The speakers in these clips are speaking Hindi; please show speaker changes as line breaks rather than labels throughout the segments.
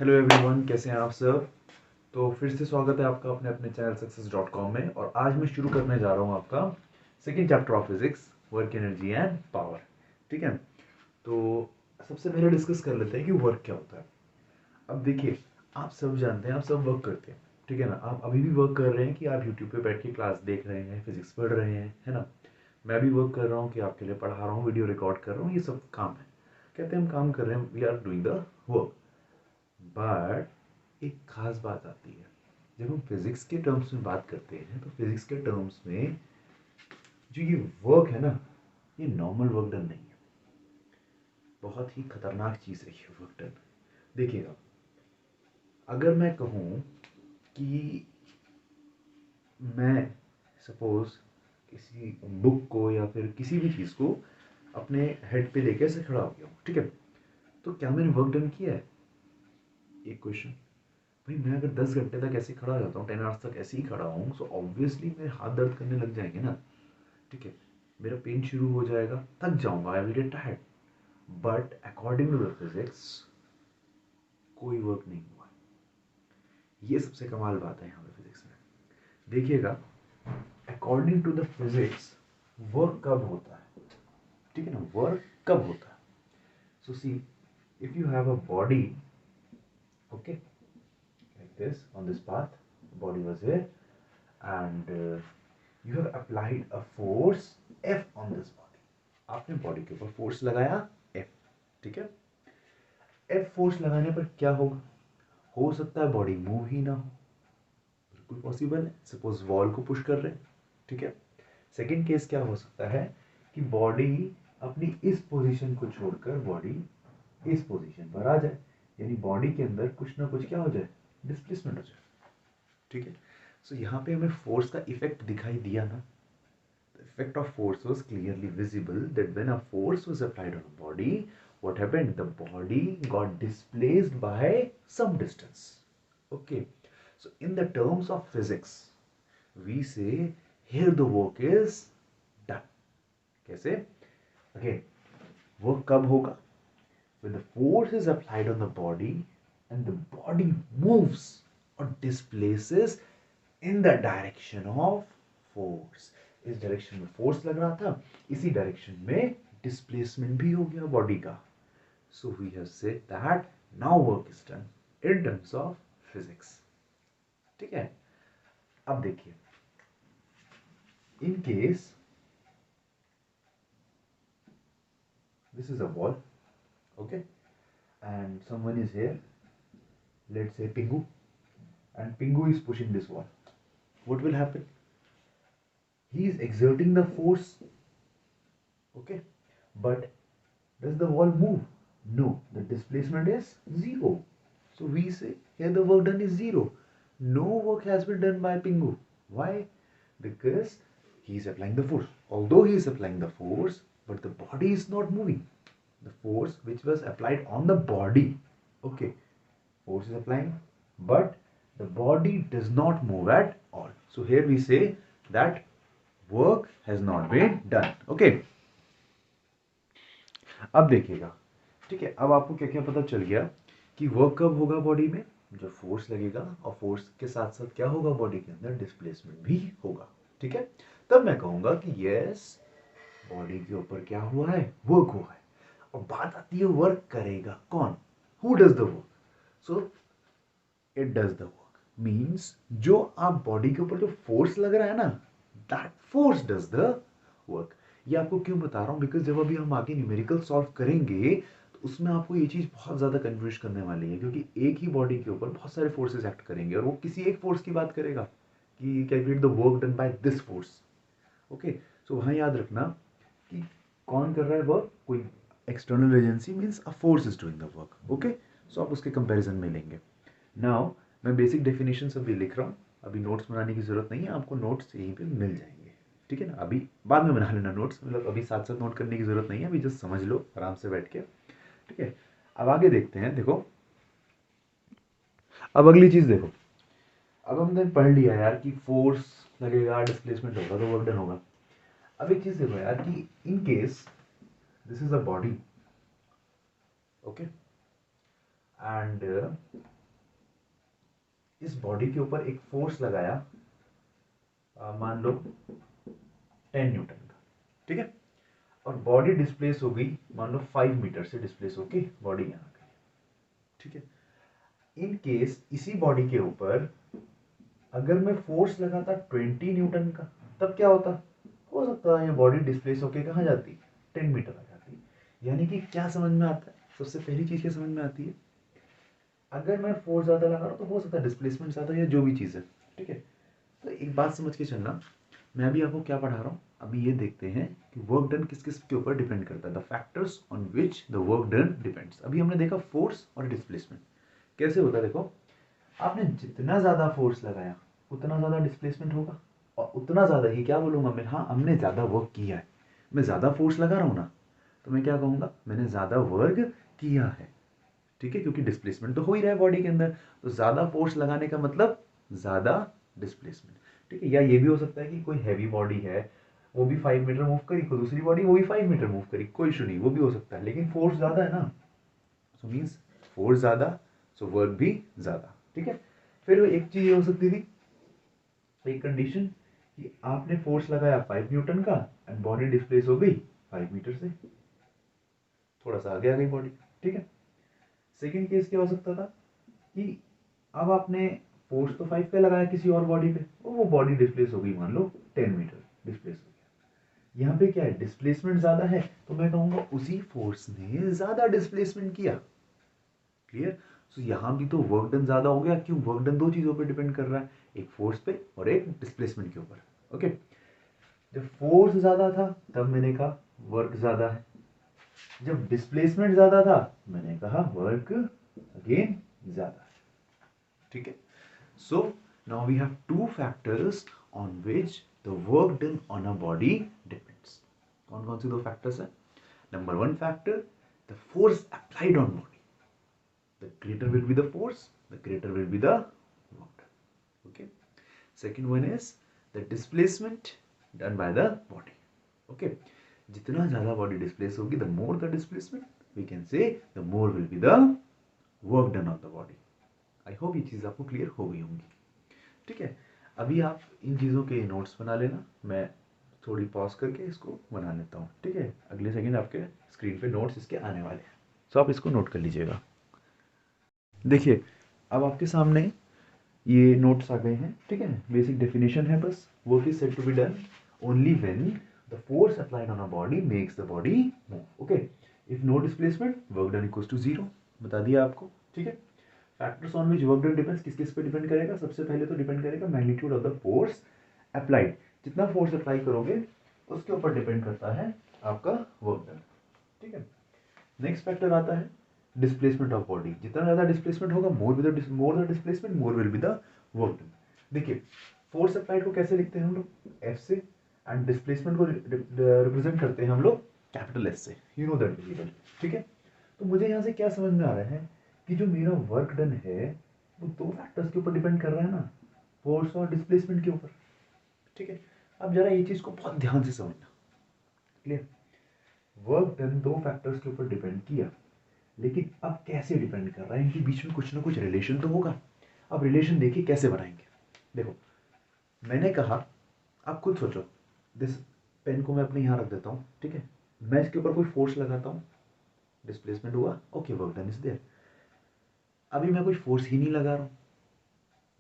हेलो एवरीवन, कैसे हैं आप सब। तो फिर से स्वागत है आपका अपने अपने चैनल सक्सेस.com में। और आज मैं शुरू करने जा रहा हूं आपका second chapter of physics, work energy and power. ठीक है, तो सबसे पहले डिस्कस कर लेते हैं कि वर्क क्या होता है। अब देखिए, आप सब जानते हैं, आप सब वर्क करते हैं, ठीक है ना। आप अभी भी वर्क कर रहे हैं कि आप यूट्यूब पे बैठ के क्लास देख रहे हैं, फिजिक्स पढ़ रहे हैं, है ना। मैं भी वर्क कर रहा हूँ कि आपके लिए पढ़ा रहा हूँ, वीडियो रिकॉर्ड कर रहा हूँ, ये सब काम है। कहते हैं हम काम कर रहे हैं, we are doing the work. But एक खास बात आती है, जब हम फिजिक्स के टर्म्स में बात करते हैं तो फिजिक्स के टर्म्स में जो ये वर्क है ना, ये नॉर्मल वर्क डन नहीं है, बहुत ही खतरनाक चीज़ रही है वर्क डन। देखिएगा, अगर मैं कहूँ कि मैं सपोज किसी बुक को या फिर किसी भी चीज़ को अपने हेड पे लेके ऐसे खड़ा हो गया हूँ, ठीक है, तो क्या मैंने वर्क डन किया है? एक क्वेश्चन। भाई मैं अगर 10 घंटे तक ऐसे ही खड़ा हो जाता हूँ, 10 आवर्स तक ऐसे ही खड़ा हूँ, सो ऑब्वियसली मेरे हाथ दर्द करने लग जाएंगे ना। ठीक है, मेरा पेन शुरू हो जाएगा, थक जाऊंगा, I will get tired. But according to the physics कोई वर्क नहीं हुआ। ये सबसे कमाल बात है यहाँ पे फिजिक्स में। देखिएगा, according to the physics work कब होता है, ठीक है ना, वर्क कब होता है। So see, if you have a body, okay, like this on this path, body was here, and you have applied a force F on this body. आपने बॉडी के ऊपर फोर्स लगाया F, ठीक है। F फोर्स लगाने पर क्या होगा? हो सकता है बॉडी मूव ही ना हो, बिल्कुल पॉसिबल है। सपोज वॉल को पुश कर रहे हैं, ठीक है। सेकेंड केस क्या हो सकता है कि बॉडी अपनी इस पोजीशन को छोड़कर बॉडी इस पोजीशन पर आ जाए, यानी बॉडी के अंदर कुछ ना कुछ क्या हो जाए, डिस्प्लेसमेंट हो जाए, ठीक है। सो यहाँ पे हमें फोर्स का इफेक्ट दिखाई दिया ना। The effect of force was clearly visible that when a force was applied on a body, what happened? The body got displaced by some distance. Okay. So in the terms of physics, we say here the work is done. कैसे? Again, work कब होगा? When the force is applied on the body and the body moves or displaces in the direction of force. इस डायरेक्शन में फोर्स लग रहा था, इसी डायरेक्शन में डिस्प्लेसमेंट भी हो गया बॉडी का। So we have said that now work is done in terms of physics. ठीक है, अब देखिए, in case this is a wall, okay, and someone is here, let's say Pingu, and Pingu is pushing this wall. What will happen? He is exerting the force, okay, but does the wall move? No, the displacement is zero. So we say here the work done is zero. No work has been done by Pingu. Why? Because he is applying the force. Although he is applying the force, but the body is not moving. The force which was applied on the body, okay, force is applying, but the body does not move at all. So here we say that work has not been done. Okay. अब देखिएगा, ठीक है, अब आपको क्या क्या पता चल गया कि वर्क कब होगा बॉडी में, जो फोर्स लगेगा, और फोर्स के साथ साथ क्या होगा बॉडी के अंदर, डिस्प्लेसमेंट भी होगा, ठीक है। तब मैं कहूंगा कि यस, बॉडी के ऊपर क्या हुआ है, वर्क हुआ है। और बात आती है वर्क करेगा कौन, who does the work. So it does the work means जो आप बॉडी के ऊपर जो फोर्स लग रहा है ना, that force does the work. ये आपको क्यों बता रहा हूँ, बिकॉज जब अभी हम आगे न्यूमेरिकल सॉल्व करेंगे तो उसमें आपको ये चीज़ बहुत ज़्यादा कन्फ्यूज करने वाली है, क्योंकि एक ही बॉडी के ऊपर बहुत सारे फोर्सेस एक्ट करेंगे और वो किसी एक फोर्स की बात करेगा कि calculate the work done by this force. Okay, so वहाँ याद रखना कि कौन कर रहा है वर्क, कोई external agency, means a force is doing the work. Okay, so आप उसके कंपैरिजन में लेंगे। नाउ मैं बेसिक डेफिनेशन अभी लिख रहा हूँ, अभी नोट्स बनाने की ज़रूरत नहीं है, आपको नोट्स यहीं पे मिल जाएंगे, ठीक है ना। अभी बाद में बना लेना नोट्स, मतलब अभी साथ साथ नोट करने की ज़रूरत नहीं है, अभी जस्ट समझ लो आराम से बैठ के, ठीक है। अब आगे देखते हैं, देखो, अब अगली चीज़ देखो। अब हमने पढ़ लिया यार कि फोर्स लगेगा, डिस्प्लेसमेंट होगा, तो वर्क डन होगा। अब एक चीज़ देखो यार कि in case this is a body, okay, and इस बॉडी के ऊपर एक फोर्स लगाया, मान लो 10 न्यूटन का, ठीक है, और बॉडी डिस्प्लेस हो गई मान लो 5 मीटर से डिस्प्लेस होके बॉडी यहाँ गई, ठीक है। इन केस इसी बॉडी के ऊपर अगर मैं फोर्स लगाता 20 न्यूटन का, तब क्या होता, हो सकता है ये बॉडी डिस्प्लेस होके कहाँ जाती, 10 मीटर आ जाती। यानी कि क्या समझ में आता है, सबसे पहली चीज क्या समझ में आती है, अगर मैं फोर्स ज्यादा लगा रहा हूँ तो हो सकता है डिस्प्लेसमेंट ज्यादा या जो भी चीज है, ठीक है। तो एक बात समझ के चलना, मैं अभी आपको क्या पढ़ा रहा हूँ, अभी ये देखते हैं कि वर्क डन किस किस के ऊपर डिपेंड करता है, the factors on which the work done depends. अभी हमने देखा फोर्स और डिस्प्लेसमेंट कैसे होता है। देखो, आपने जितना ज्यादा फोर्स लगाया उतना ज्यादा डिस्प्लेसमेंट होगा, और उतना ज्यादा ही क्या बोलूंगा मैं, हाँ हमने ज्यादा वर्क किया है। मैं ज्यादा फोर्स लगा रहा हूँ ना, तो मैं क्या कहूंगा, मैंने ज्यादा वर्क किया है, ठीक है, क्योंकि डिस्प्लेसमेंट तो हो ही रहा है बॉडी के अंदर। तो ज्यादा फोर्स लगाने का मतलब ज्यादा डिस्प्लेसमेंट, ठीक है। या ये भी हो सकता है कि कोई हैवी बॉडी है, वो भी 5 मीटर मूव करी, कोई दूसरी बॉडी वो भी 5 मीटर मूव करी, कोई इशू नहीं, वो भी हो सकता है, लेकिन फोर्स ज्यादा है ना, सो मीन्स फोर्स ज्यादा, सो वर्क भी ज्यादा, ठीक है। फिर एक चीज ये हो सकती थी, एक कंडीशन, कि आपने फोर्स लगाया 5 न्यूटन का एंड बॉडी डिस्प्लेस हो गई 5 मीटर से, थोड़ा सा आगे आ गई बॉडी, ठीक है। सेकेंड केस क्या हो सकता था कि अब आपने फोर्स तो 5 पे लगाया किसी और बॉडी पे, वो बॉडी डिस्प्लेस हो गई मान लो 10 मीटर डिस्प्लेस हो गया। यहाँ पे क्या है, डिस्प्लेसमेंट ज्यादा है, तो मैं कहूंगा उसी फोर्स ने ज्यादा डिस्प्लेसमेंट किया, क्लियर। सो यहाँ भी तो वर्क डन ज्यादा हो गया, क्यों, वर्क डन दो चीजों पे डिपेंड कर रहा है, एक फोर्स पे और एक डिस्प्लेसमेंट के ऊपर, ओके। जब फोर्स ज्यादा था तब मैंने कहा वर्क ज्यादा है, जब डिस्प्लेसमेंट ज्यादा था मैंने कहा वर्क अगेन ज्यादा है, ठीक है। So now we have two factors on which the work done on a body depends. कौन कौन से दो फैक्टर्स है, number one factor, the force applied on body, the greater will be the force, the greater will be the work done, okay. Second one is the displacement done by the body, okay. जितना ज़्यादा body displace होगी, the more the displacement, we can say the more will be the work done of the body. I hope ये चीज़ आपको क्लियर हो गई होंगी, ठीक है। अभी आप इन चीज़ों के नोट्स बना लेना, मैं थोड़ी पॉज करके इसको बना लेता हूँ, ठीक है। अगले सेकंड आपके स्क्रीन पे नोट्स इसके आने वाले हैं, सो आप इसको नोट कर लीजिएगा। देखिए, अब आपके सामने ये नोट्स आ गए हैं, ठीक है। बेसिक डेफिनेशन है बस, work is said to be done only when the force applied on a body makes the body move, okay. If no displacement work done equals to zero, बता दिया आपको, ठीक है। Factors on which work done depends, किस किस पे डिपेंड करेगा, सबसे पहले तो डिपेंड करेगा magnitude of the force applied, जितना फोर्स अप्लाई करोगे उसके ऊपर डिपेंड करता है आपका वर्क डन, ठीक है। नेक्स्ट फैक्टर आता है डिस्प्लेसमेंट ऑफ बॉडी, जितना ज्यादा डिस्प्लेसमेंट होगा more the displacement more will be the work done. देखिए, फोर्स अप्लाइड को कैसे लिखते हैं हम लोग, एफ से, एंड डिस्प्लेसमेंट को रिप्रेजेंट करते हैं हम लोग कैपिटल एस से, you know that very well, ठीक है। तो मुझे यहाँ से क्या समझ में आ रहा है कि जो मेरा वर्क डन है वो दो फैक्टर्स के ऊपर डिपेंड कर रहा है ना, फोर्स और डिस्प्लेसमेंट के ऊपर, ठीक है। अब जरा ये चीज को बहुत ध्यान से समझना, क्लियर। वर्क डन दो फैक्टर्स के ऊपर डिपेंड किया, लेकिन अब कैसे डिपेंड कर रहा है, इनके बीच में कुछ ना कुछ रिलेशन तो होगा। अब रिलेशन देखिए कैसे बनाएंगे, देखो मैंने कहा, आप खुद सोचो, दिस पेन को मैं अपने यहाँ रख देता हूँ, ठीक है। मैं इसके ऊपर कोई फोर्स लगाता हूँ, डिस्प्लेसमेंट हुआ, okay, work done is there. अभी मैं कोई फोर्स ही नहीं लगा रहा हूँ,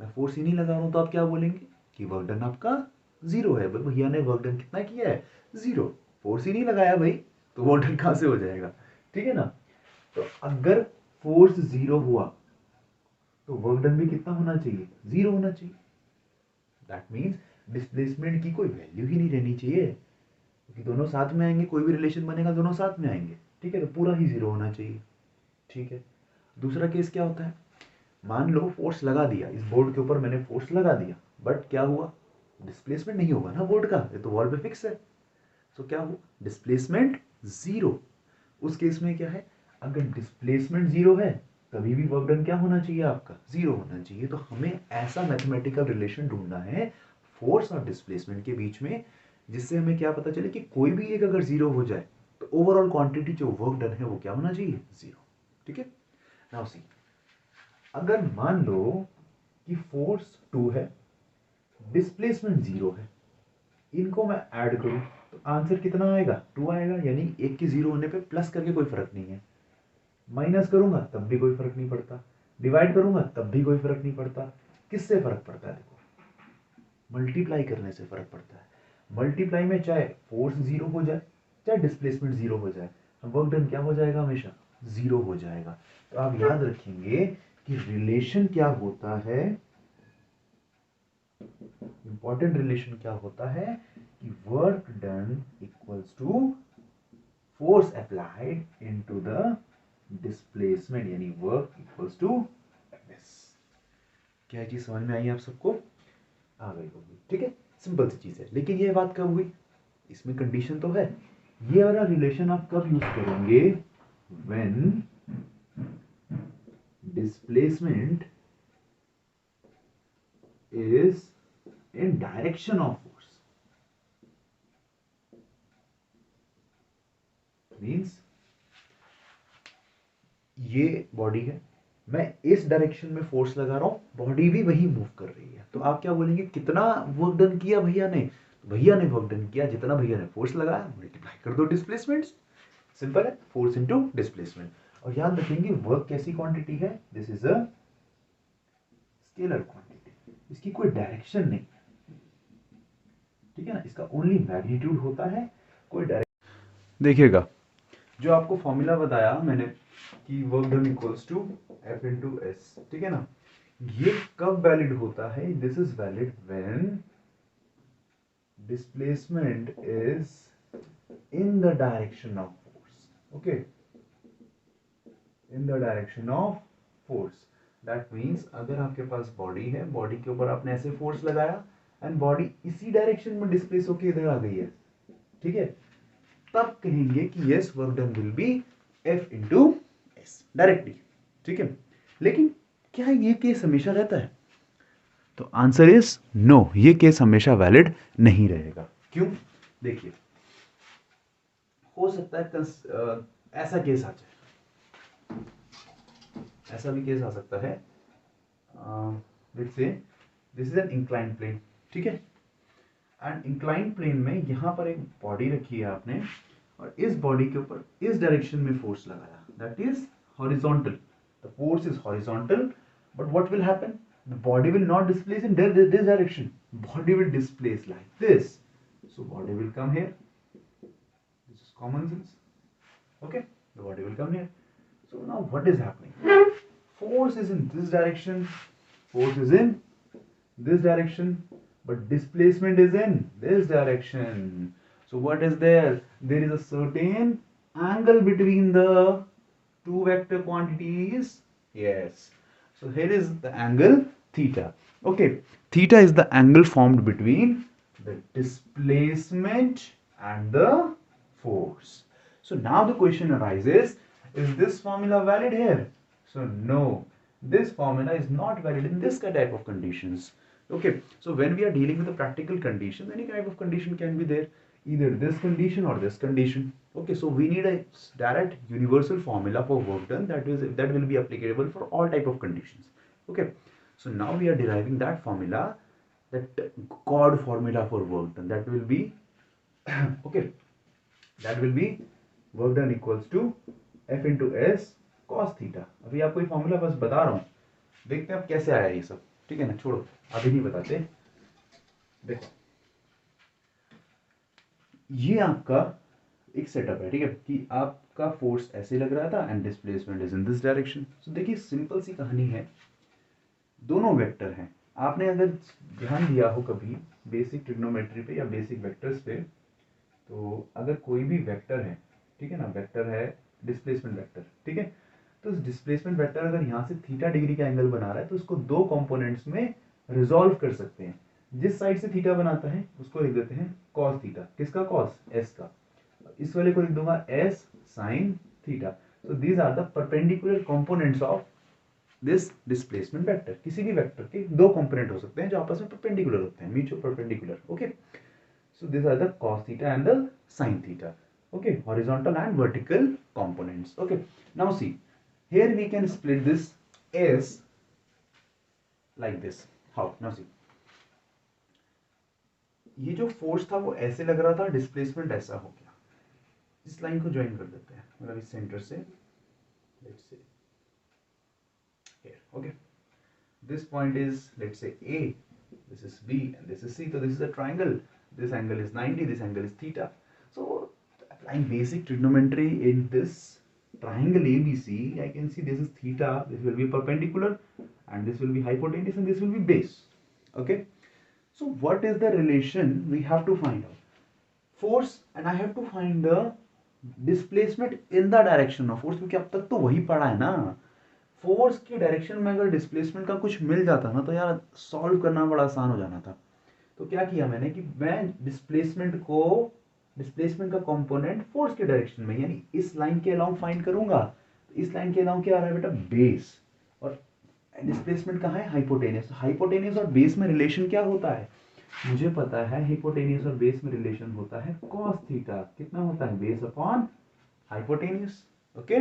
मैं फोर्स ही नहीं लगा रहा हूँ, तो आप क्या बोलेंगे कि वर्क डन आपका जीरो है, भैया ने वर्क डन कितना किया है, जीरो, फोर्स ही नहीं लगाया भाई, तो वर्क डन कहाँ से हो जाएगा, ठीक है ना। तो अगर फोर्स जीरो हुआ तो वर्क डन भी कितना होना चाहिए, जीरो होना चाहिए। दैट मीन्स डिस्प्लेसमेंट की कोई वैल्यू ही नहीं रहनी चाहिए, क्योंकि दोनों साथ में आएंगे, कोई भी रिलेशन बनेगा दोनों साथ में आएंगे, ठीक है। तो पूरा ही जीरो होना चाहिए, ठीक है। दूसरा केस क्या होता है, मान लो फोर्स लगा दिया, इस बोर्ड के ऊपर मैंने फोर्स लगा दिया, बट क्या हुआ, डिस्प्लेसमेंट नहीं होगा ना बोर्ड का, ये तो वॉल पे फिक्स है। सो क्या हुआ, डिस्प्लेसमेंट जीरो। उस केस में क्या है, अगर डिस्प्लेसमेंट जीरो है तभी भी वर्क डन क्या होना चाहिए, आपका जीरो होना चाहिए। तो हमें ऐसा मैथमेटिकल रिलेशन ढूंढना है फोर्स और डिस्प्लेसमेंट के बीच में, जिससे हमें क्या पता चले कि कोई भी एक अगर जीरो हो जाए तो ओवरऑल क्वांटिटी जो वर्क डन है वो क्या होना चाहिए, जीरो, ठीक है। नाउ सी, अगर मान लो कि फोर्स 2 है, डिस्प्लेसमेंट 0 है, इनको मैं ऐड करूं तो आंसर कितना आएगा? 2 आएगा। यानी एक के 0 होने पे प्लस करके कोई फर्क नहीं है, माइनस करूंगा तब भी कोई फर्क नहीं पड़ता, डिवाइड करूंगा तब भी कोई फर्क नहीं पड़ता। किससे फर्क पड़ता है? देखो, मल्टीप्लाई करने से फर्क पड़ता है। मल्टीप्लाई में चाहे फोर्स 0 हो जाए, चाहे डिस्प्लेसमेंट 0 हो जाए, वर्क डन क्या हो जाएगा? हमेशा 0 हो जाएगा। तो आप याद रखेंगे कि रिलेशन क्या होता है, इंपॉर्टेंट रिलेशन क्या होता है कि work done equals to force applied into the displacement, यानी वर्क इक्वल्स टू दिस। क्या चीज समझ में आई आप सबको? आ गई होगी, ठीक है, सिंपल सी चीज है। लेकिन ये बात कब हुई? इसमें कंडीशन तो है। ये वाला रिलेशन आप कब यूज करेंगे? When displacement is in direction of force. Means ये बॉडी है, मैं इस डायरेक्शन में फोर्स लगा रहा हूं, बॉडी भी वही मूव कर रही है। तो आप क्या बोलेंगे? कितना वर्क डन किया भैया ने? भैया ने वर्क डन किया जितना भैया ने फोर्स लगाया, मल्टीप्लाई कर दो डिस्प्लेसमेंट। सिंपल है, फोर्स इनटू डिस्प्लेसमेंट। और याद रखेंगे वर्क कैसी क्वांटिटी है? This is a scalar quantity, इसकी कोई डायरेक्शन नहीं, ठीक है ना, इसका ओनली मैग्नीट्यूड होता है, कोई डायरेक्शन। देखिएगा, जो आपको फॉर्मूला बताया मैंने कि work done equals to F into S, ठीक है ना, ये कब वैलिड होता है? This is valid when displacement is in the direction of force. Okay, in the direction of force. That means अगर आपके पास बॉडी है, बॉडी के ऊपर आपने ऐसे फोर्स लगाया एंड बॉडी इसी डायरेक्शन में डिस्प्लेस होकर इधर आ गई है, ठीक है, तब कहेंगे कि yes work done will be F into S directly, ठीक है। लेकिन क्या ये केस हमेशा रहता है? तो आंसर इज नो, ये केस हमेशा वैलिड नहीं रहेगा। क्यों? देखिए, हो सकता है ऐसा केस आ जाए, ऐसा भी केस आ सकता है, let's say this is an inclined plane, ठीक है, एंड इंक्लाइंड प्लेन में यहां पर एक बॉडी रखी है आपने, और इस बॉडी के ऊपर इस डायरेक्शन में फोर्स लगाया, that is horizontal, the force is horizontal, but what will happen? The body will not displace in this direction, body will displace like this, so body will come here, this is common sense, okay, the body will come here. So now what is happening? Force is in this direction, force is in this direction, but displacement is in this direction. So what is there? There is a certain angle between the two vector quantities. Yes, so here is the angle theta. Okay, theta is the angle formed between the displacement and the force. So now the question arises, is this formula valid here? So no, this formula is not valid in this type of conditions. Okay, so when we are dealing with the practical conditions, any type of condition can be there, either this condition or this condition. Okay, so we need a direct universal formula for work done that will be applicable for all type of conditions. Okay, so now we are deriving that formula, that chord formula for work done, that will be okay, that will be work done equals to f into s cos theta. अभी आपको ये फॉर्मूला बस बता रहा हूँ, देखते हैं अब कैसे आया ये सब, ठीक है ना, छोड़ो अभी नहीं बताते। देखो, ये आपका एक सेटअप है, ठीक है, कि आपका फोर्स ऐसे लग रहा था and displacement is in this direction. So देखिए, सिंपल सी कहानी है, दोनों वेक्टर हैं। आपने अगर ध्यान दिया हो कभी बेसिक ट्रिग्नोमेट्री पे या बेसिक वेक्टर्स पे, तो अगर कोई भी वेक्टर है, ठीक है ना, वेक्टर है डिस्प्लेसमेंट वेक्टर, ठीक है, तो इस डिस्प्लेसमेंट वेक्टर अगर यहाँ से थीटा डिग्री का एंगल बना रहा है तो उसको दो कंपोनेंट्स में रिजॉल्व कर सकते हैं। जिस साइड से थीटा बनाता है उसको लिख देते हैं कॉस थीटा, किसका कॉस? एस का। इस वाले को लिख दूंगा S sine theta. So these are the perpendicular components of this displacement vector. किसी भी वेक्टर के दो कंपोनेंट हो सकते हैं जो आपस में परपेंडिकुलर होते हैं, mutual perpendicular. Okay, so these are the cos theta and the sin theta. Okay, horizontal and vertical components. Okay, now see, here we can split this s like this. How now see, ये जो फोर्स था वो ऐसे लग रहा था, डिस्प्लेसमेंट ऐसा हो गया। इस लाइन को ज्वाइन कर देते हैं, मतलब इस सेंटर से, let's say here, okay, this point is, let's say, A, this is B, and this is C. So this is a triangle, this angle is 90, this angle is theta. So applying basic trigonometry in this triangle ABC, I can see this is theta, this will be perpendicular, and this will be hypotenuse, and this will be base. Okay, so what is the relation we have to find out? Force, and I have to find the displacement in the direction of force, क्योंकि अब तक तो वही पढ़ा है ना। फोर्स के डायरेक्शन में अगर डिस्प्लेसमेंट का कुछ मिल जाता ना तो यार सॉल्व करना बड़ा आसान हो जाना था। तो क्या किया मैंने कि मैं डिस्प्लेसमेंट का कंपोनेंट फोर्स के डायरेक्शन में, यानी इस लाइन के अलाउंग फाइंड करूंगा। तो इस लाइन के अलाउंग क्या आ रहा है बेटा, बेस, और डिस्प्लेसमेंट कहाँ है, हाइपोटेनियस। हाइपोटेनियस और बेस में रिलेशन क्या होता है, मुझे पता है हाइपोटेनियस और बेस में रिलेशन होता है cos थीटा। कितना होता है, base upon hypotenuse. Okay,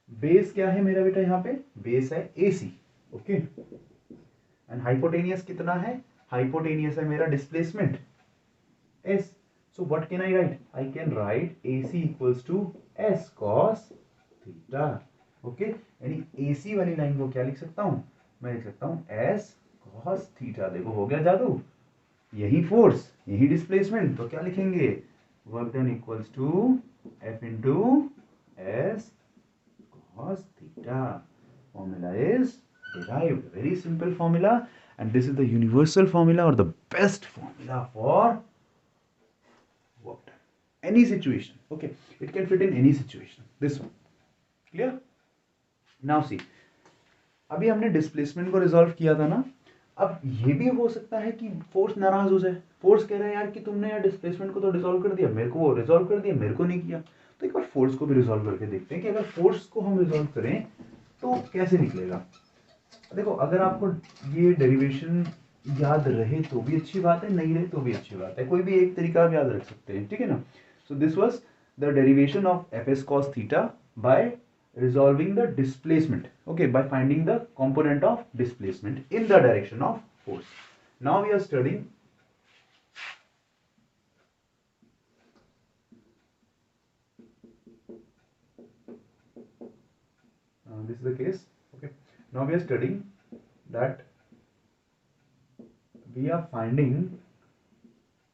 base क्या है मेरा बेटा, यहाँ पे बेस है AC। ओके, एंड हाइपोटेनियस कितना है, हाइपोटेनियस है मेरा displacement S। So what can I write, I can write AC equals to S cos theta. Okay, यानी AC वाली लाइन को क्या लिख सकता हूं, मैं लिख सकता हूं S cos थीटा। देखो हो गया जादू, यही फोर्स यही डिस्प्लेसमेंट, तो क्या लिखेंगे, work done equals to F into S cos theta. Formula is derived. Very simple formula, and this is the universal formula or the best formula for work done. Any situation. Okay, it can fit in any situation. This one. Clear? Now see. अभी हमने डिस्प्लेसमेंट को रिजॉल्व किया था ना। अब ये भी हो सकता है कि फोर्स नाराज हो जाए। फोर्स कह रहा है यार कि तुमने यार डिस्प्लेसमेंट को तो रिजॉल्व कर दिया, मेरे को वो रिजॉल्व कर दिया, मेरे को नहीं किया। तो एक बार फोर्स को भी रिजॉल्व करके देखते हैं कि अगर फोर्स को हम रिजॉल्व करें तो कैसे निकलेगा। देखो, अगर आपको ये डेरिवेशन याद रहे तो भी अच्छी बात है, नहीं रहे तो भी अच्छी बात है, कोई भी एक तरीका आप याद रख सकते हैं, ठीक है ना। So this was the derivation of Fs cos theta by resolving the displacement, okay, by finding the component of displacement in the direction of force. Now we are studying this is the case. Okay, now we are studying that we are finding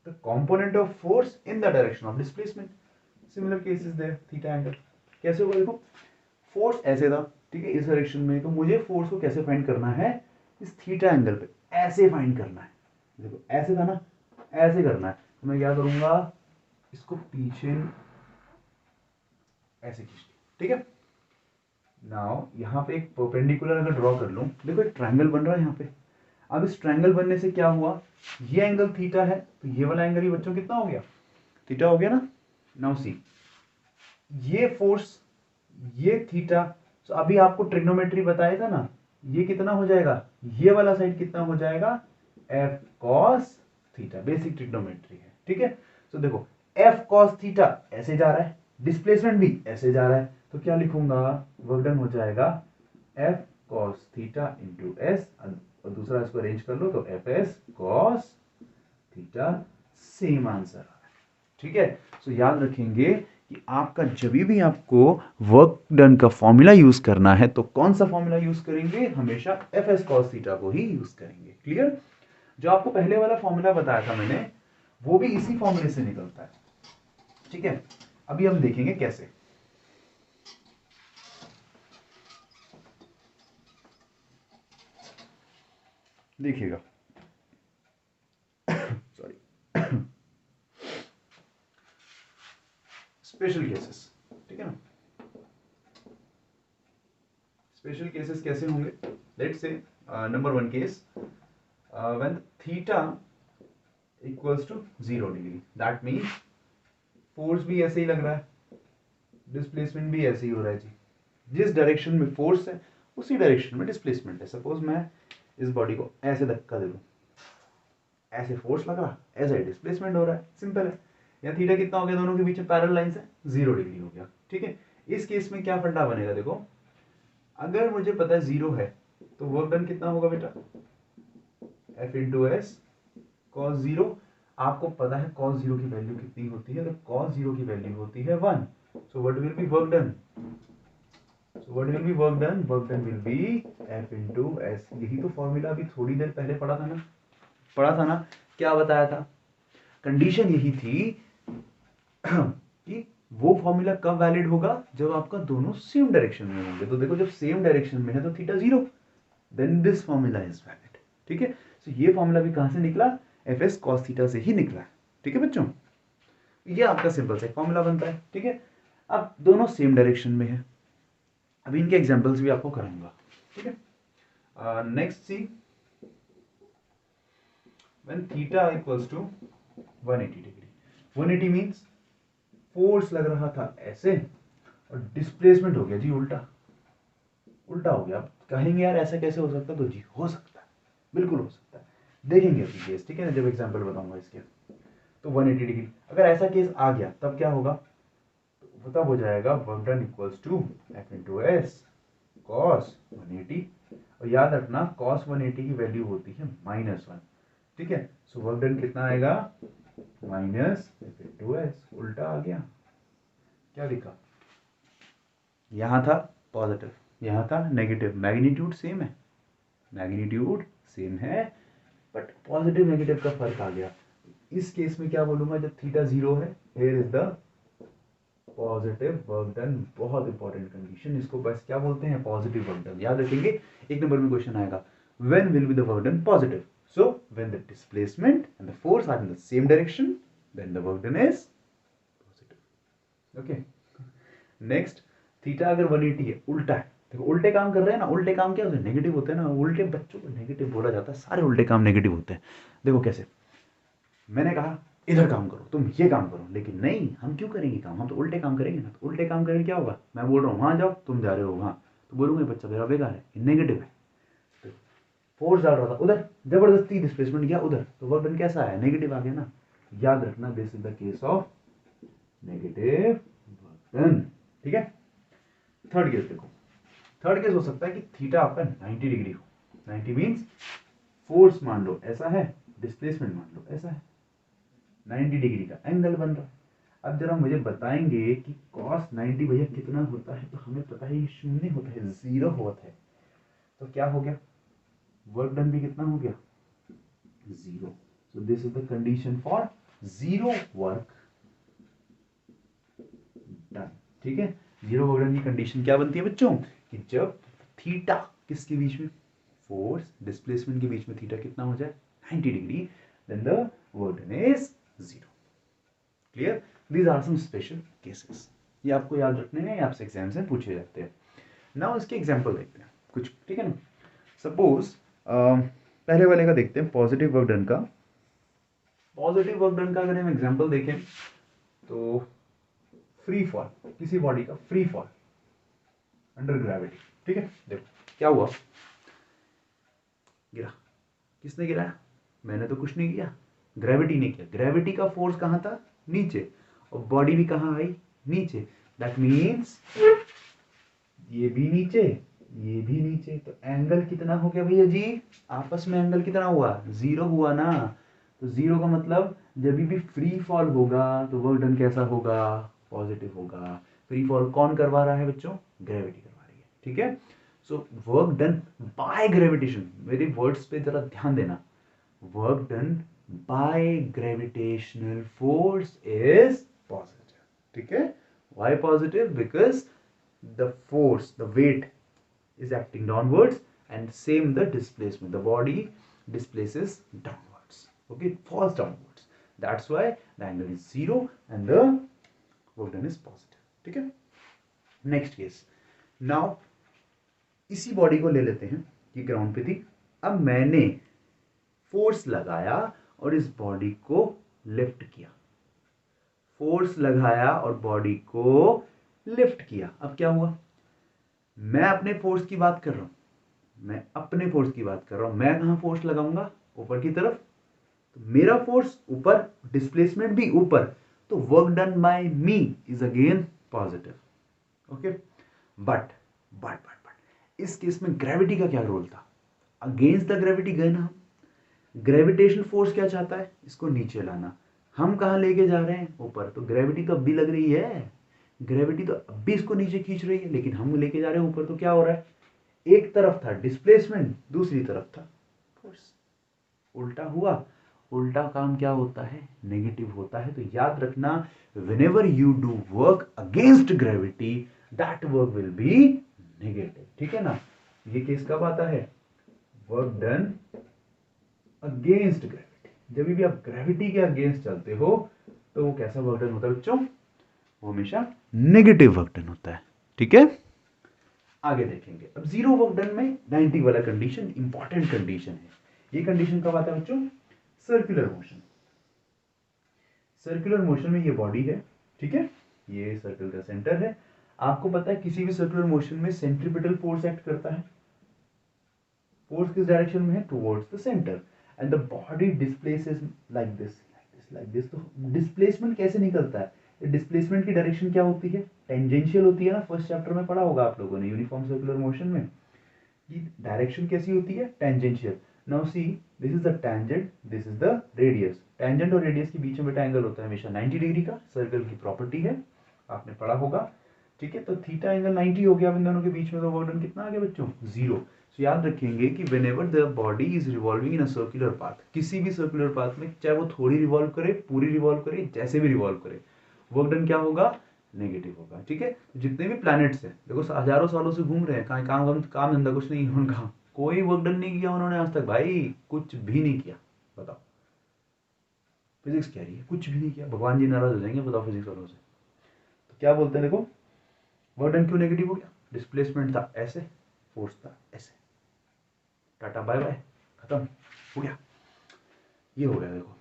the component of force in the direction of displacement. Similar case is there, theta angle. कैसे होगा, देखो फोर्स ऐसे था, ठीक है, इस डायरेक्शन में, तो मुझे फोर्स को कैसे फाइंड करना है, इस थीटा एंगल पे ऐसे फाइंड करना है। देखो ऐसे था ना, ऐसे करना है, तो मैं क्या करूंगा, इसको पीछे ऐसे खींच लिया, ठीक है। नाउ यहाँ पे एक परपेंडिकुलर अगर ड्रॉ कर लूं, देखो एक ट्रायंगल बन रहा है यहाँ पे। अब इस ट्रायंगल बनने से क्या हुआ, ये एंगल थीटा है, तो ये वाला एंगल ही बच्चों कितना हो गया, थीटा हो गया ना। नाउ सी, ये फोर्स, ये थीटा, तो अभी आपको ट्रिग्नोमेट्री बताया था ना, ये कितना हो जाएगा, ये वाला साइड कितना हो जाएगा, F cos theta. Basic trigonometry है, ठीक है। तो देखो F cos थीटा ऐसे जा रहा है, डिस्प्लेसमेंट भी ऐसे जा रहा है, तो क्या लिखूंगा, वर्क डन हो जाएगा F cos theta into S, और दूसरा इसको अरेंज कर लो तो Fs cos theta. Same answer आ रहा है, ठीक है। सो याद रखेंगे कि आपका जब भी आपको वर्क डन का फॉर्मूला यूज करना है तो कौन सा फॉर्मूला यूज करेंगे, हमेशा Fs cos थीटा को ही यूज करेंगे। क्लियर? जो आपको पहले वाला फॉर्मूला बताया था मैंने, वो भी इसी फॉर्मूले से निकलता है, ठीक है। अभी हम देखेंगे कैसे। देखिएगा, सॉरी, स्पेशल केसेस, ठीक है ना। स्पेशल केसेस कैसे होंगे, let's say number 1 case, when theta equals to 0 degree, that means force भी ऐसे ही लग रहा है, डिस्प्लेसमेंट भी ऐसे ही हो रहा है जी। जिस डायरेक्शन में फोर्स है उसी डायरेक्शन में डिस्प्लेसमेंट है। सपोज मैं इस बॉडी को ऐसे धक्का दे दूं, ऐसे फोर्स लग रहा, ऐसे डिस्प्लेसमेंट हो रहा है, सिंपल है। या थीटा कितना हो गया, दोनों के बीच में पैरेलल लाइन से 0 डिग्री हो गया, ठीक है। इस केस में क्या फंडा बनेगा, देखो अगर मुझे पता है 0 है तो वर्क डन कितना होगा बेटा, F into S cos zero. आपको पता है कॉस जीरो की वैल्यू कितनी होती है, तो कॉस जीरो की वैल्यू होती है 1। So what will be work done, so what will be work done, work done will be F into S. यही तो फॉर्मूला अभी थोड़ी देर पहले पढ़ा था ना, क्या बताया था, कंडीशन यही थी कि वो फॉर्मूला कब वैलिड होगा, जब आपका दोनों सेम डायरेक्शन में होंगे। तो देखो जब सेम डायरेक्शन में है तो theta zero, then this formula is valid. ठीक है, तो ये फॉर्मूला भी कहां से निकला, एफ एस कॉस थीटा से ही निकला। ठीक है बच्चों, ये आपका सिंपल सा फॉर्मूला बनता है। ठीक है, अब दोनों सेम डायरेक्शन में है, अभी इनके एग्जांपल्स भी आपको कराऊंगा। ठीक है, next see, when theta equals to 180 degree, 180 means force लग रहा था ऐसे और डिस्प्लेसमेंट हो गया जी उल्टा, उल्टा हो गया। आप कहेंगे यार ऐसा कैसे हो सकता है, तो जी हो सकता है, बिल्कुल हो सकता है, देखेंगे अभी केस। ठीक है ना, जब एग्जांपल बताऊंगा इसके। तो 180 डिग्री अगर ऐसा केस आ गया तब क्या होगा, तो तब हो जाएगा work done equals to F into S cos 180। और याद रखना कॉस 180 की वैल्यू होती है -1। ठीक है, सो वर्क डन कितना आएगा, माइनस एफ इंटू एस। उल्टा आ गया, क्या दिखा, यहां था पॉजिटिव, यहां था नेगेटिव, मैग्नीट्यूड सेम है, मैग्नीट्यूड सेम है, बट पॉजिटिव नेगेटिव का फर्क आ गया। इस केस में क्या बोलूंगा, जब थीटा जीरो है, here is the positive work done. बहुत इंपॉर्टेंट कंडीशन, इसको बस क्या बोलते हैं, पॉजिटिव वर्क डन। याद रखेंगे, एक नंबर में क्वेश्चन आएगा, when will be the work done positive, so when the displacement and the force are in the same direction, then the work done is positive. Okay, next, theta अगर 180 है, उल्टा है, देखो उल्टे काम कर रहे हैं ना, उल्टे काम क्या होते हैं, नेगेटिव होते हैं ना, उल्टे बच्चों को नेगेटिव बोला जाता है, सारे उल्टे काम नेगेटिव होते हैं। देखो कैसे, मैंने कहा इधर काम करो, तुम ये काम करो, लेकिन नहीं, हम क्यों करेंगे काम, हम तो उल्टे काम करेंगे ना। तो उल्टे काम करेंगे क्या होगा, मैं बोल रहा हूँ वहां जाओ, तुम जा रहे हो वहां, तो बोलूंगा बच्चा मेरा बेकार है, नेगेटिव है। तो फोर्स डाल रहा था उधर, जबरदस्ती डिस्प्लेसमेंट किया उधर, तो वर्क डन कैसा है, नेगेटिव आ गया ना। याद रखना this is the case of negative work done. ठीक है, थर्ड केस देखो, थर्ड केस हो सकता है कि थीटा आपका 90 डिग्री हो। 90 मींस फोर्स मान लो ऐसा है, डिस्प्लेसमेंट मान लो ऐसा है, 90 डिग्री का एंगल बन रहा है। अब जरा मुझे बताएंगे कि cos 90 भैया कितना होता है, तो हमें पता है ये शून्य होता है, जीरो होता है। तो क्या हो गया, वर्क डन भी कितना हो गया, zero. So this is the condition for zero work done. ठीक है, जीरो वर्क डन की कंडीशन क्या बनती है बच्चों, कि जब थीटा किसके बीच में, फोर्स डिस्प्लेसमेंट के बीच में थीटा कितना हो जाए, 90 degree, then the work done is zero. Clear, these are some special cases, ये आपको याद रखने हैं, आपसे एग्जाम में पूछे जाते हैं। नाउ इसके एग्जांपल देखते हैं कुछ। ठीक है ना, सपोज पहले वाले का देखते हैं, पॉजिटिव वर्क डन का। पॉजिटिव वर्क डन का अगर हम एग्जांपल देखें तो फ्री फॉल, किसी बॉडी का फ्री फॉल अंडर ग्रेविटी। ठीक है, देखो क्या हुआ, गिरा, किसने गिराया, मैंने तो कुछ नहीं किया, ग्रेविटी ने किया। ग्रेविटी का फोर्स कहां था, नीचे, और बॉडी भी कहां आई, नीचे। दैट मीन्स ये भी नीचे, ये भी नीचे, तो एंगल कितना हो गया भैया जी, आपस में एंगल कितना हुआ, जीरो हुआ ना। तो जीरो का मतलब जब भी फ्री फॉल होगा तो वर्क डन कैसा होगा, पॉजिटिव होगा। फ्री फॉल कौन करवा रहा है बच्चों, ग्रेविटी करवा रही है। ठीक है, so work done bye gravitation, मेरे वर्ड्स पे जरा ध्यान देना, work done by gravitational force is positive. ठीक है, why positive, because the force, the weight is acting downwards, and same the displacement, the body displaces downwards, okay, it falls downwards, that's why the angle is zero and the work done is positive. ठीक है, नेक्स्ट केस। नाउ इसी बॉडी को ले लेते हैं कि ग्राउंड पे थी, अब मैंने फोर्स लगाया और इस बॉडी को लिफ्ट किया, फोर्स लगाया और बॉडी को लिफ्ट किया। अब क्या हुआ, मैं अपने फोर्स की बात कर रहा हूं, मैं अपने फोर्स की बात कर रहा हूं, मैं कहां फोर्स लगाऊंगा, ऊपर की तरफ, तो मेरा फोर्स ऊपर, डिस्प्लेसमेंट भी ऊपर, तो work done bye me is again positive. Okay, but इस केस में ग्रेविटी का क्या रोल था, अगेंस्ट द ग्रेविटी गए ना हम, ग्रेविटेशन फोर्स क्या चाहता है, इसको नीचे लाना। हम कहाँ लेके जा रहे हैं, ऊपर। तो ग्रेविटी तो अब भी लग रही है, ग्रेविटी तो अब भी इसको नीचे खींच रही है, लेकिन हम लेके जा रहे हैं ऊपर। तो क्या हो रहा है, एक तरफ था डिस्प्लेसमेंट, दूसरी तरफ था फोर्स, उल्टा हुआ। उल्टा काम क्या होता है, नेगेटिव होता है। तो याद रखना, whenever you do work against gravity, that work will be negative. ठीक है ना। ये केस कब आता है, वर्क डन अगेंस्ट ग्रेविटी। जब भी आप ग्रेविटी के अगेंस्ट चलते हो तो वो कैसा वर्क डन होता है बच्चों, वो हमेशा नेगेटिव वर्क डन होता है। ठीक है, आगे देखेंगे। अब जीरो वर्क डन में 90 वाला कंडीशन इंपॉर्टेंट कंडीशन है। ये कंडीशन कब आता है बच्चों, सर्कुलर मोशन। सर्कुलर मोशन में ये बॉडी है, ठीक है, ये सर्कल का सेंटर है। आपको पता है किसी भी सर्कुलर मोशन में सेंट्रीपिटल फोर्स एक्ट करता है। फोर्स किस डायरेक्शन में है, towards the centre, and the body displaces like this like this. तो डिस्प्लेसमेंट कैसे निकलता है, डिस्प्लेसमेंट की डायरेक्शन क्या होती है, टेंजेंशियल होती है ना। फर्स्ट चैप्टर में पढ़ा होगा आप लोगों ने यूनिफॉर्म सर्कुलर मोशन में, कि डायरेक्शन कैसी होती है, tangential. Now see, this is the tangent, this is the radius. Tangent और रेडियस के बीच में बेटा एंगल होता है हमेशा 90 डिग्री का, सर्कल की प्रॉपर्टी है, आपने पढ़ा होगा। ठीक है, तो थीटा एंगल 90 हो गया इन दोनों के बीच में, तो वर्क डन कितना आ गया बच्चों, 0। तो याद रखेंगे कि whenever the body is revolving in a circular path, किसी भी सर्कुलर पाथ में, चाहे वो थोड़ी रिवॉल्व करे, पूरी रिवॉल्व करे, जैसे भी रिवॉल्व करे, वर्क डन क्या होगा, नेगेटिव होगा। ठीक है, जितने भी प्लैनेट्स हैं, देखो हजारों सालों से घूम रहे हैं, कहाँ काम धंधा कुछ नहीं है उनका, कोई वर्क डन नहीं किया उन्होंने आज तक भाई, कुछ भी नहीं किया। बताओ, फिजिक्स कह रही है कुछ भी नहीं किया, भगवान जी नाराज हो जाएंगे, बताओ फिजिक्स वालों से। तो क्या बोलते हैं, देखो वर्क डन क्यों नेगेटिव हो गया, डिस्प्लेसमेंट था ऐसे, फोर्स था ऐसे, टाटा बाय बाय, खत्म हो गया, ये हो गया। देखो,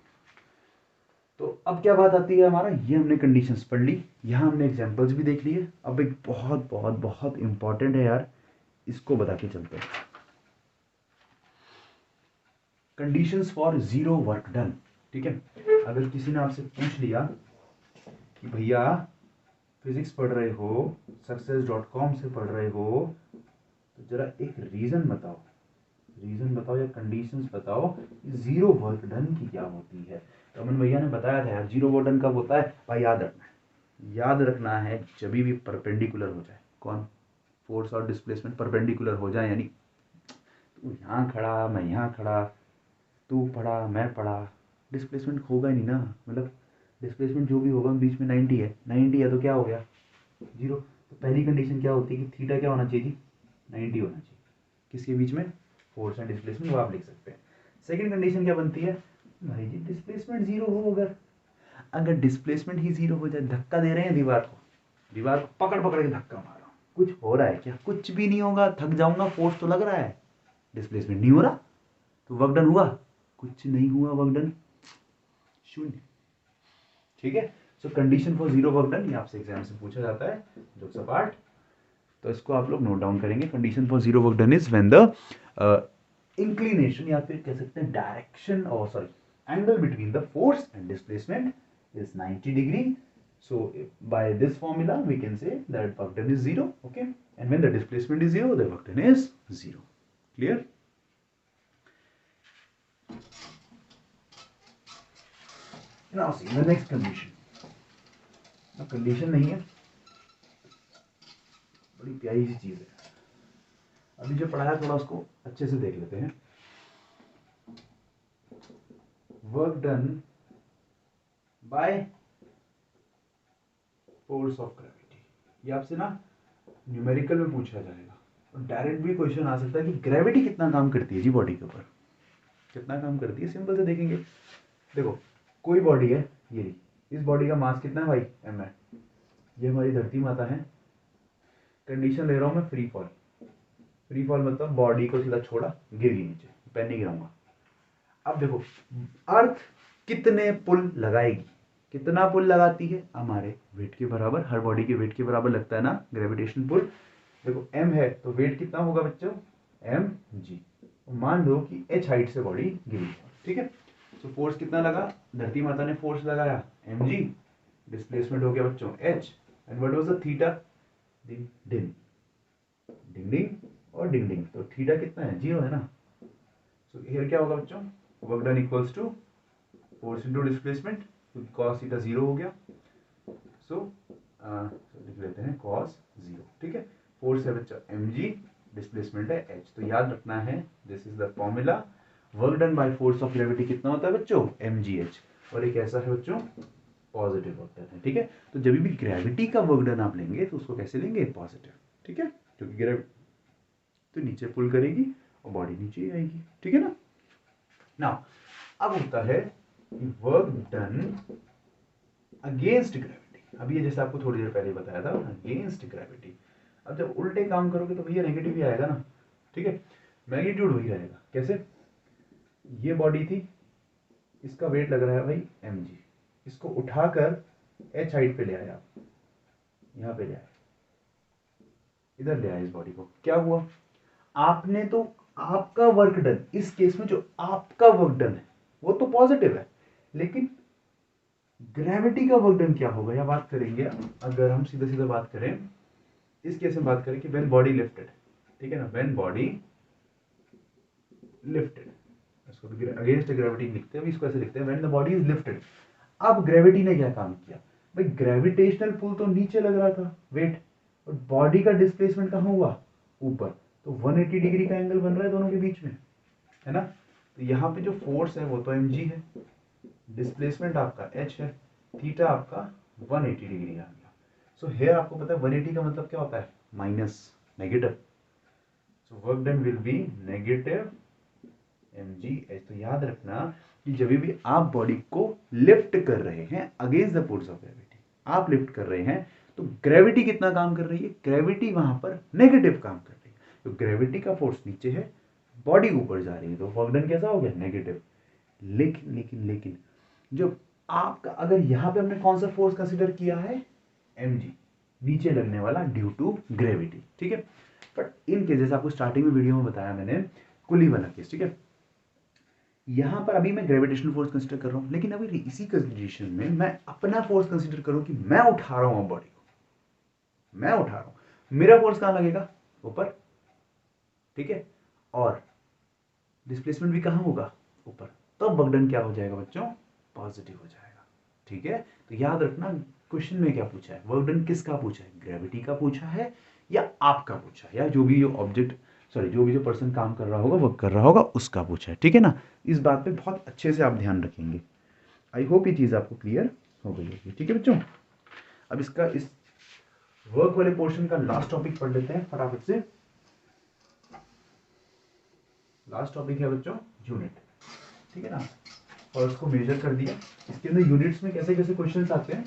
तो अब क्या बात आती है हमारा, ये हमने कंडीशंस पढ़ ली, यहाँ हमने एग्जांपल्स भी देख लिए। अब एक बहुत बहुत बहुत इंपॉर्टेंट है यार, इसको बता के चलते हैं, conditions for zero work done. ठीक है, अगर किसी ने आपसे पूछ लिया कि भैया फिजिक्स पढ़ रहे हो, success.com से पढ़ रहे हो, तो जरा एक रीजन बताओ, रीजन बताओ या कंडीशंस बताओ, जीरो वर्क डन की क्या होती है। तो अमन भैया ने बताया था यार, जीरो वर्क डन कब होता है भाई, याद रखना है, याद रखना है जब भी परपेंडिकुलर हो जाए, कौन, फोर्स और डिस्प्लेसमेंट परपेंडिकुलर हो जाए, यानी तू यहाँ खड़ा मैं यहाँ खड़ा, तू पढ़ा मैं पढ़ा, डिस्प्लेसमेंट होगा ही नहीं ना। मतलब डिस्प्लेसमेंट जो भी होगा बीच में 90 है, 90 है तो क्या हो गया, जीरो। तो पहली कंडीशन क्या होती है कि थीटा क्या होना चाहिए जी, 90 होना चाहिए, किसके बीच में, फोर्स एंड डिस्प्लेसमेंट, वो आप लिख सकते हैं। सेकंड कंडीशन क्या बनती है भाई जी, डिस्प्लेसमेंट जीरो हो, अगर अगर डिस्प्लेसमेंट ही जीरो हो जाए, धक्का दे रहे हैं दीवार को, दीवार को पकड़ पकड़ के धक्का मारो, कुछ हो रहा है क्या, कुछ भी नहीं होगा, थक जाऊंगा, फोर्स तो लग रहा है, डिस्प्लेसमेंट नहीं हो रहा, तो वर्क डन हुआ, कुछ नहीं हुआ, वर्क डन शून्य। ठीक है, सो condition for zero work done, ये आपसे एग्जाम से पूछा जाता है, जो सपाट, तो इसको आप लोग नोट डाउन करेंगे। Condition for zero work done is when the inclination, या फिर कह सकते हैं डायरेक्शन, और sorry angle between the force and displacement is 90 degree. So by this formula we can say that work done is zero, okay, and when the displacement is zero, the work done is zero. Clear? Now see the next condition. Now condition नहीं है, बड़ी प्यारी सी चीज है, अभी जो पढ़ाया थोड़ा उसको अच्छे से देख लेते हैं। Work done by force of gravity, ये आपसे ना न्यूमेरिकल में पूछा जाएगा, और डायरेक्ट भी क्वेश्चन आ सकता है कि ग्रेविटी कितना काम करती है जी बॉडी के ऊपर, कितना काम करती है, सिंपल से देखेंगे। देखो कोई बॉडी है, ये इस बॉडी का मास कितना है भाई, एम है, ये हमारी धरती माता है। कंडीशन ले रहा हूं मैं फ्री फॉल, फ्री फॉल मतलब बॉडी को सीधा छोड़ा, गिर गई नीचे, पैर नहीं गिराऊंगा। अब देखो अर्थ कितने पुल लगाएगी, कितना पुल लगाती है, हमारे वेट के बराबर, हर बॉडी के वेट के बराबर लगता है ना ग्रेविटेशन पुल। देखो m है तो वेट कितना होगा बच्चों, एम जी। मान लो कि h हाइट से बॉडी गिरी, ठीक है, तो फोर्स कितना लगा, धरती माता ने फोर्स लगाया एम जी, डिस्प्लेसमेंट हो गया बच्चों h, and what was the theta, ding ding ding ding और डिंग डिंग, तो थीटा कितना है, जीरो है ना। सो हियर क्या होगा बच्चों, work done equals to force into displacement, क्योंकि कॉस थीटा 0 हो गया, सो लिख लेते हैं कॉस 0, ठीक है। फोर्स है बच्चा mg, डिस्प्लेसमेंट है h, तो याद रखना है this is the formula, work done by force of gravity कितना होता है बच्चों, mgh, और एक ऐसा है बच्चों पॉजिटिव वर्क डन है, ठीक है। तो जब भी ग्रेविटी का वर्क डन आप लेंगे तो उसको कैसे लेंगे, पॉजिटिव, ठीक है, क्योंकि ग्रेविटी तो नीचे पुल करेगी और बॉडी नीचे आएगी, ठीक है ना। नाउ अब होता है वर्क डन अगेंस्ट ग्रेविटी, अब ये जैसे आपको थोड़ी देर पहले बताया था अगेंस्ट ग्रेविटी, अब जब उल्टे काम करोगे तो भैया नेगेटिव ही आएगा ना, ठीक है, मैग्नीट्यूड वही रहेगा, कैसे, ये बॉडी थी, इसका वेट लग रहा है भाई mg, इसको उठाकर h हाइट पे ले आया, यहाँ पे ले आया, इधर ले आया इस बॉडी को, क्या हुआ, आपने तो आपका वर्क डन, इस केस में जो आपका वर्क डन है वो तो पॉजिटिव है, लेकिन ग्रेविटी का वर्क डन क्या होगा, या बात करेंगे अगर हम सीधा सीधा बात करें, इस केस में बात करें कि व्हेन बॉडी लिफ्टेड, ठीक है ना, व्हेन बॉडी लिफ्टेड, इसको अगेंस्ट ग्रेविटी लिखते हैं, इसको ऐसे लिखते हैं when the body is lifted. अब ग्रेविटी ने क्या काम किया भाई, ग्रेविटेशनल पुल तो नीचे लग रहा था वेट, और बॉडी का डिस्प्लेसमेंट कहाँ हुआ, ऊपर, तो 180 डिग्री का एंगल बन रहा है दोनों के बीच में, है ना। तो यहाँ पे जो फोर्स है वो तो mg है, डिस्प्लेसमेंट आपका h है, थीटा आपका 180 डिग्री आ गया, सो हियर आपको पता है 180 का मतलब क्या होता है, minus, negative, so work done will be negative mgh। तो याद रखना कि जब भी आप बॉडी को लिफ्ट कर रहे हैं against the force of gravity, आप लिफ्ट कर रहे हैं तो ग्रेविटी कितना काम कर रही है, ग्रेविटी वहां पर नेगेटिव काम कर रही है, तो ग्रेविटी का फोर्स नीचे है, बॉडी ऊपर जा रही है, तो वर्क डन कैसा हो गया, नेगेटिव। लेकिन लेकिन लेकिन जब आपका, अगर यहां पे हमने कौन सा फोर्स कंसीडर किया है, mg, नीचे लगने वाला ड्यू टू ग्रेविटी, ठीक है। बट इन केस जैसे आपको स्टार्टिंग में वीडियो में बताया मैंने, कुली वाला केस, ठीक है, यहां पर अभी मैं ग्रेविटेशनल फोर्स कंसीडर कर रहा हूं, लेकिन अभी इसी कंसीडरेशन में मैं अपना फोर्स कंसीडर करूं कि मैं उठा रहा हूं बॉडी को, मैं उठा रहा हूं, मेरा फोर्स कहां लगेगा, ऊपर, ठीक है, और डिस्प्लेसमेंट भी कहां होगा, ऊपर, तो वर्क डन क्या हो जाएगा बच्चों, पॉजिटिव हो जाएगा, ठीक है। तो याद रखना क्वेश्चन में क्या पूछा है, वर्क डन किसका पूछा है, ग्रेविटी का पूछा है या आपका पूछा है, या जो भी ऑब्जेक्ट, सॉरी जो भी जो पर्सन काम कर रहा होगा, वर्क कर रहा होगा, उसका पूछा है, ठीक है ना। इस बात पे बहुत अच्छे से आप ध्यान रखेंगे। आई होप ये चीज़ आपको क्लियर हो गई होगी, ठीक है बच्चों। अब इसका इस वर्क वाले पोर्शन का लास्ट टॉपिक पढ़ लेते हैं फटाफट से। लास्ट टॉपिक है बच्चों यूनिट, ठीक है ना, और उसको मेजर कर दिया। इसके अंदर यूनिट्स में कैसे कैसे क्वेश्चंस आते हैं,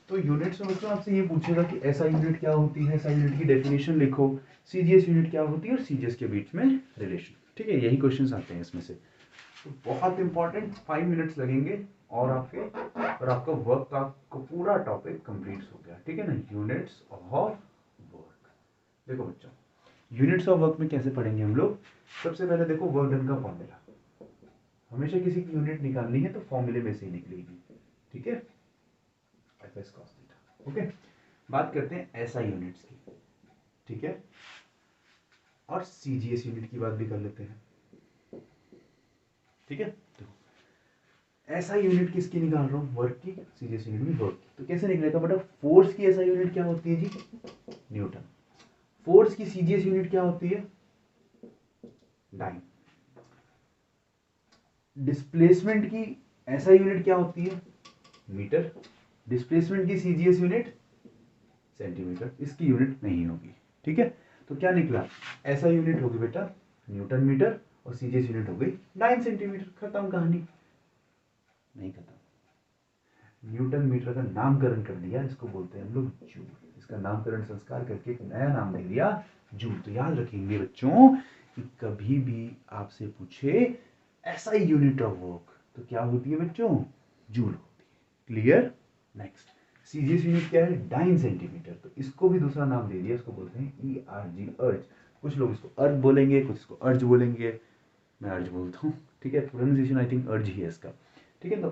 तो यूनिट्स में बच्चों आपसे ये पूछेगा कि ऐसा यूनिट क्या होती है, ऐसा यूनिट की डेफिनेशन लिखो, सीजीएस यूनिट क्या होती है और सीजीएस के बीच में रिलेशन, ठीक है, यही क्वेश्चंस आते हैं इसमें से। तो बहुत इंपॉर्टेंट, 5 मिनट्स लगेंगे और आपका वर्क का पूरा टॉपिक कंप्लीट हो गया, ठीक है ना। यूनिट्स ऑफ वर्क, देखो बच्चों यूनिट्स ऑफ वर्क में कैसे पढ़ेंगे हम लोग, सबसे पहले देखो वर्क डन का फॉर्मूला, हमेशा किसी की यूनिट निकालनी है तो फॉर्मूले में से ही निकलेगी, ठीक है, एफ कॉस थीटा, ओके। बात करते हैं ऐसा यूनिट्स की, ठीक है, और सीजीएस यूनिट की बात भी कर लेते हैं, ठीक है। तो ऐसा यूनिट किसकी निकाल रहा हूं, वर्क की, सीजीएस यूनिट भी वर्क की, तो कैसे निकलेगा बेटा, फोर्स की ऐसा यूनिट क्या होती है जी, न्यूटन, फोर्स की सीजीएस यूनिट क्या होती है, डाइन, डिस्प्लेसमेंट की ऐसा यूनिट क्या होती है, मीटर, डिस्प्लेसमेंट की सीजीएस यूनिट सेंटीमीटर, इसकी यूनिट नहीं होगी, ठीक है। तो क्या निकला, ऐसा यूनिट होगी बेटा न्यूटन मीटर और सीजीएस यूनिट हो गई 9 सेंटीमीटर, खत्म कहानी, नहीं खत्म। न्यूटन मीटर का नामकरण कर दिया, इसको बोलते हैं हम लोग जूल, इसका नामकरण संस्कार करके एक नया नाम दे दिया जूल। तो याद रखेंगे बच्चों कि कभी भी आपसे पूछे ऐसा यूनिट ऑफ वर्क तो क्या होती है बच्चों, जूल होती है, क्लियर। नेक्स्ट सीजीएस यूनिट क्या है, डाइन सेंटीमीटर, तो इसको भी दूसरा नाम दे दिया, इसको बोलते हैं ERG, अर्ज, कुछ लोग इसको अर्ज बोलेंगे, कुछ इसको अर्ज बोलेंगे, मैं अर्ज बोलता हूँ, ठीक है, प्रोनाउंसिएशन आई थिंक अर्ज ही है इसका, ठीक है। तो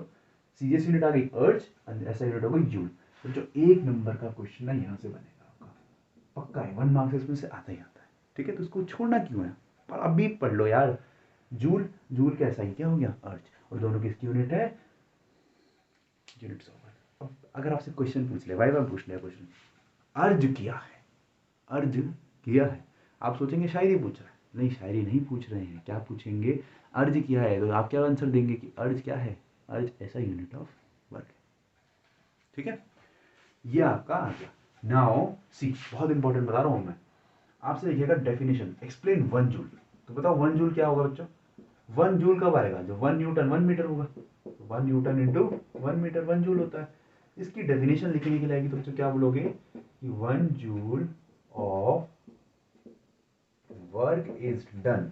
सीजीएस यूनिट आ गई अर्ज, ऐसा यूनिट हो गई जूल। तो जो 1 नंबर का क्वेश्चन है यहाँ से बनेगा आपका, पक्का है, 1 मार्क्स इसमें से आता ही आता है, ठीक है, तो इसको छोड़ना क्यों है, पर अभी पढ़ लो यार, जूल, जूल का SI क्या हो गया, अर्ज, और दोनों किसकी यूनिट है, यूनिट्स ऑफ वर्क। अब अगर आपसे क्वेश्चन पूछ ले, वाइवा पूछ लिया क्वेश्चन, अर्ज किया है, अर्ज किया है, आप सोचेंगे शायरी पूछ रहा है, नहीं शायरी नहीं पूछ रहे हैं, क्या पूछेंगे, अर्ज किया है, तो आप क्या आंसर देंगे कि अर्ज क्या है, अर्ज ऐसा यूनिट ऑफ वर्क है। ठीक है, ये आपका आ गया। नाउ सी, बहुत इंपॉर्टेंट बता रहा हूं मैं, आपसे लिखिएगा डेफिनेशन, एक्सप्लेन 1 जूल। तो बताओ 1 जूल क्या होगा बच्चों, 1 जूल कब आएगा, जो 1 न्यूटन 1 मीटर होगा, 1 न्यूटन इंटू 1 मीटर 1 जूल होता है। इसकी डेफिनेशन लिखने के लिए आएगी तो बच्चों क्या बोलोगे कि 1 joule of work is done.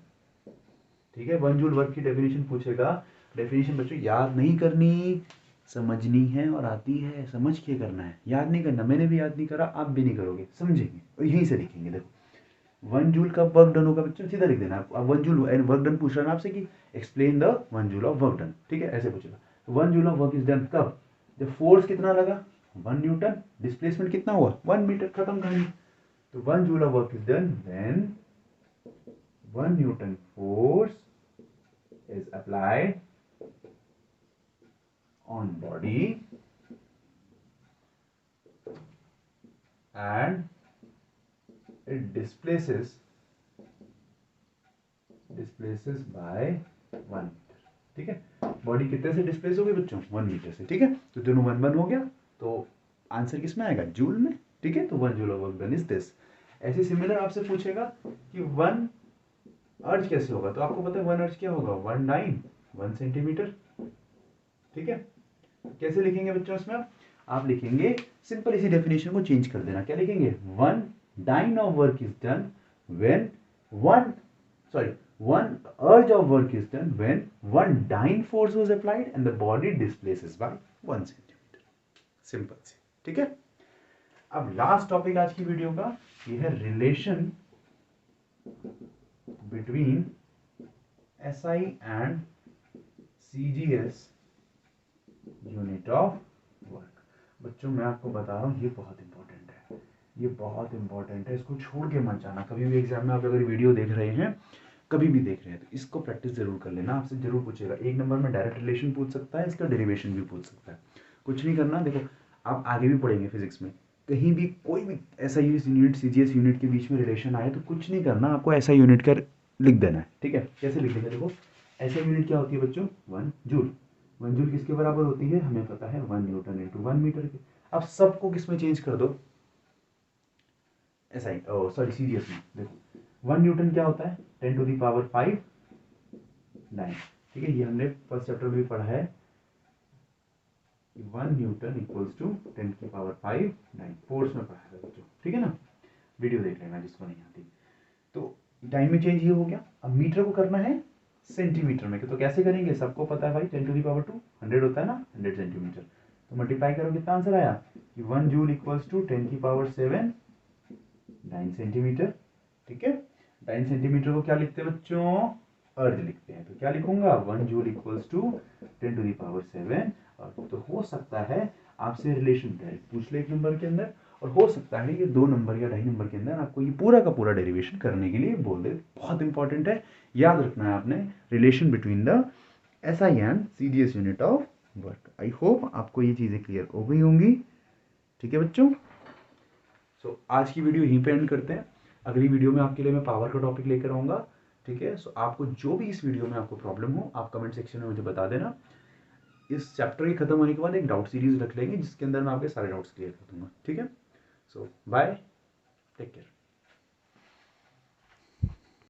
ठीक है, 1 जूल वर्क की डेफिनेशन पूछेगा, डेफिनेशन बच्चों याद नहीं करनी, समझनी है, और आती है समझ के करना है, याद नहीं करना, मैंने भी याद नहीं करा, आप भी नहीं करोगे, समझेंगे और यहीं से लिखेंगे। देखो 1 जूल का वर्क डन होगा बच्चों, सीधा लिख देना। अब 1 जूल वर्क डन पूछ रहा है आपसे कि explain the 1 joule of work done, ठीक है, ऐसे पूछेगा। 1 joule of work is done कब, जब फोर्स कितना लगा 1 न्यूटन, डिस्प्लेसमेंट कितना हुआ 1 मीटर, खत्म कहानी। तो 1 joule of work is done when 1 newton force is applied on body and it displaces by 1 metre. ठीक है, बॉडी कितने से डिस्प्लेस हो गई बच्चों, 1 मीटर से। ठीक है, तो दोनों 1 1 हो गया, तो आंसर किसमें आएगा, जूल में। ठीक है, तो 1 joule of work done is this. ऐसे सिमिलर आपसे पूछेगा कि 1 अर्ज कैसे होगा, तो आपको पता है 1 अर्ज क्या होगा, 1 सेंटीमीटर। ठीक है, कैसे लिखेंगे बच्चों इसमें, आप लिखेंगे सिंपल, इसी डेफिनेशन को चेंज कर देना, क्या लिखेंगे, 1 dyne of work is done when 1 urge of work is done when 1 dyne force was applied and the body displaces by 1 centimeter। Simple से। ठीक है, अब लास्ट टॉपिक आज की वीडियो का ये है relation between SI and CGS unit of work. बच्चों मैं आपको बता रहा हूँ ये बहुत इंपॉर्टेंट है, ये बहुत इंपॉर्टेंट है, इसको छोड़ के मत जाना कभी भी। एग्जाम में आप अगर वीडियो देख रहे हैं, कभी भी देख रहे हैं, तो इसको प्रैक्टिस जरूर कर लेना, आपसे जरूर पूछेगा। 1 नंबर में डायरेक्ट रिलेशन पूछ सकता है, इसका डेरिवेशन भी पूछ सकता है। कुछ नहीं करना, देखो आप आगे भी पढ़ेंगे फिजिक्स में, कहीं भी कोई भी ऐसा यूनिट CGS यूनिट के बीच में रिलेशन आए तो कुछ नहीं करना, आपको ऐसा यूनिट का लिख देना है। ठीक है, कैसे लिख देंगे, देखो ऐसा यूनिट क्या होती है बच्चों, 1 जूल। 1 जूल किसके बराबर होती है, हमें पता है 1 न्यूटन इंटू 1 मीटर के। अब सबको किसमें चेंज कर दो, SI सॉरी CGS में। देखो 1 न्यूटन क्या होता है, 10 टू द पावर 5 9। ठीक है, ये हमने फर्स्ट चैप्टर में भी पढ़ा है, 1 न्यूटन इक्वल्स टू 10 की पावर 5 9, फोर्स में पढ़ा है बच्चों। ठीक है ना, वीडियो देख लेना जिसको नहीं आती। तो टाइम में चेंज ये हो गया, अब मीटर को करना है सेंटीमीटर में, तो कैसे करेंगे, सबको पता है भाई 10 टू दी पावर 2 100 होता है ना, 100 सेंटीमीटर। तो मल्टीप्लाई करो, कितना आंसर आया कि 1 जूल इक्वल्स टू 10 की पावर 7 9 सेंटीमीटर। ठीक है, 9 सेंटीमीटर को क्या लिखते हैं बच्चों, अर्ज लिखते हैं। तो क्या लिखूंगा, 1 joule equals to 10 to the power 7। और तो हो सकता है आपसे रिलेशन डायरेक्ट पूछ ले 1 नंबर के अंदर, और हो सकता है ये 2 नंबर या 2.5 नंबर के अंदर आपको ये पूरा का पूरा डेरिवेशन करने के लिए बोल दे। बहुत इंपॉर्टेंट है, याद रखना है आपने, relation between the SI and CGS unit of work. I hope आपको ये चीज़ें क्लियर हो गई होंगी। ठीक है बच्चों, सो आज की वीडियो यहीं पे एंड करते हैं। अगली वीडियो में आपके लिए मैं पावर का टॉपिक लेकर आऊँगा। ठीक है, सो आपको जो भी इस वीडियो में आपको प्रॉब्लम हो, आप कमेंट सेक्शन में मुझे बता देना। इस चैप्टर के खत्म होने के बाद एक डाउट सीरीज रख लेंगे जिसके अंदर मैं आपके सारे डाउट्स क्लियर कर दूंगा। ठीक है, सो बाय, टेक केयर।